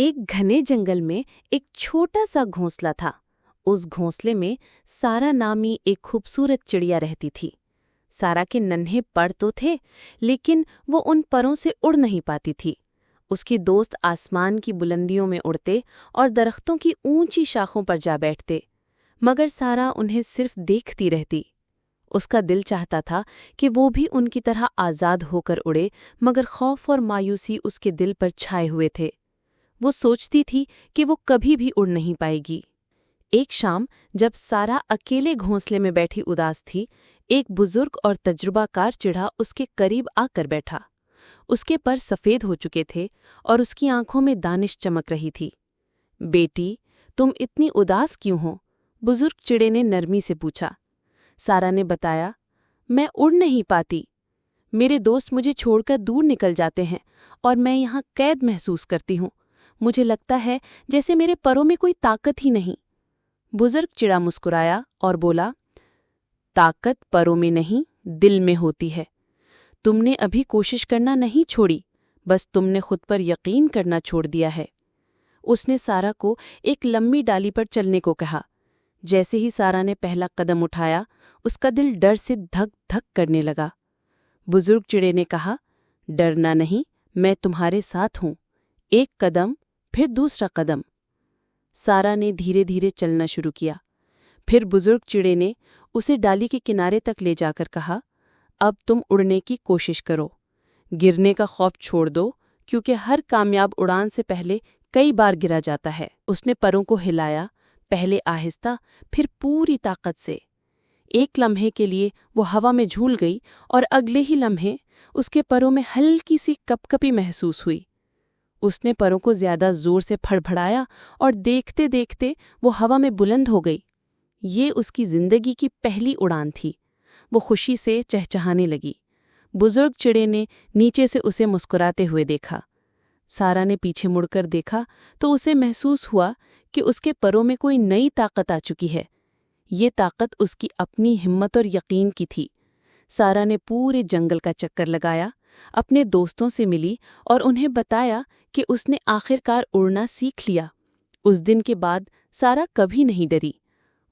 ایک گھنے جنگل میں ایک چھوٹا سا گھونسلہ تھا۔ اس گھونسلے میں سارا نامی ایک خوبصورت چڑیا رہتی تھی۔ سارا کے ننھے پر تو تھے، لیکن وہ ان پروں سے اڑ نہیں پاتی تھی۔ اس کے دوست آسمان کی بلندیوں میں اڑتے اور درختوں کی اونچی شاخوں پر جا بیٹھتے، مگر سارا انہیں صرف دیکھتی رہتی۔ اس کا دل چاہتا تھا کہ وہ بھی ان کی طرح آزاد ہو کر اڑے، مگر خوف اور مایوسی اس کے دل پر چھائے ہوئے تھے۔ وہ سوچتی تھی کہ وہ کبھی بھی اڑ نہیں پائے گی۔ ایک شام جب سارا اکیلے گھونسلے میں بیٹھی اداس تھی، ایک بزرگ اور تجربہ کار چڑھا اس کے قریب آ کر بیٹھا۔ اس کے پر سفید ہو چکے تھے اور اس کی آنکھوں میں دانش چمک رہی تھی۔ بیٹی، تم اتنی اداس کیوں ہو؟ بزرگ چڑے نے نرمی سے پوچھا۔ سارا نے بتایا، میں اڑ نہیں پاتی۔ میرے دوست مجھے چھوڑ کر دور نکل جاتے ہیں اور میں یہاں قید محسوس کرتی ہوں۔ مجھے لگتا ہے جیسے میرے پروں میں کوئی طاقت ہی نہیں۔ بزرگ چڑا مسکرایا اور بولا، طاقت پروں میں نہیں، دل میں ہوتی ہے۔ تم نے ابھی کوشش کرنا نہیں چھوڑی، بس تم نے خود پر یقین کرنا چھوڑ دیا ہے۔ اس نے سارا کو ایک لمبی ڈالی پر چلنے کو کہا۔ جیسے ہی سارا نے پہلا قدم اٹھایا، اس کا دل ڈر سے دھک دھک کرنے لگا۔ بزرگ چڑے نے کہا، ڈرنا نہیں، میں تمہارے ساتھ ہوں۔ ایک قدم، پھر دوسرا قدم۔ سارا نے دھیرے دھیرے چلنا شروع کیا۔ پھر بزرگ چڑے نے اسے ڈالی کے کنارے تک لے جا کر کہا، اب تم اڑنے کی کوشش کرو۔ گرنے کا خوف چھوڑ دو، کیونکہ ہر کامیاب اڑان سے پہلے کئی بار گرا جاتا ہے۔ اس نے پروں کو ہلایا، پہلے آہستہ، پھر پوری طاقت سے۔ ایک لمحے کے لیے وہ ہوا میں جھول گئی اور اگلے ہی لمحے اس کے پروں میں ہلکی سی کپ کپی محسوس ہوئی۔ اس نے پروں کو زیادہ زور سے پھڑپھڑایا اور دیکھتے دیکھتے وہ ہوا میں بلند ہو گئی۔ یہ اس کی زندگی کی پہلی اڑان تھی۔ وہ خوشی سے چہچہانے لگی۔ بزرگ چڑے نے نیچے سے اسے مسکراتے ہوئے دیکھا۔ سارا نے پیچھے مڑ کر دیکھا تو اسے محسوس ہوا کہ اس کے پروں میں کوئی نئی طاقت آ چکی ہے۔ یہ طاقت اس کی اپنی ہمت اور یقین کی تھی۔ سارا نے پورے جنگل کا چکر لگایا، اپنے دوستوں سے ملی اور انہیں بتایا کہ اس نے آخر کار اڑنا سیکھ لیا۔ اس دن کے بعد سارا کبھی نہیں ڈری۔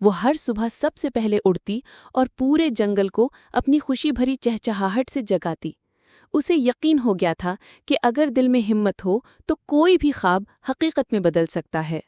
وہ ہر صبح سب سے پہلے اڑتی اور پورے جنگل کو اپنی خوشی بھری چہچہاہٹ سے جگاتی۔ اسے یقین ہو گیا تھا کہ اگر دل میں ہمت ہو تو کوئی بھی خواب حقیقت میں بدل سکتا ہے۔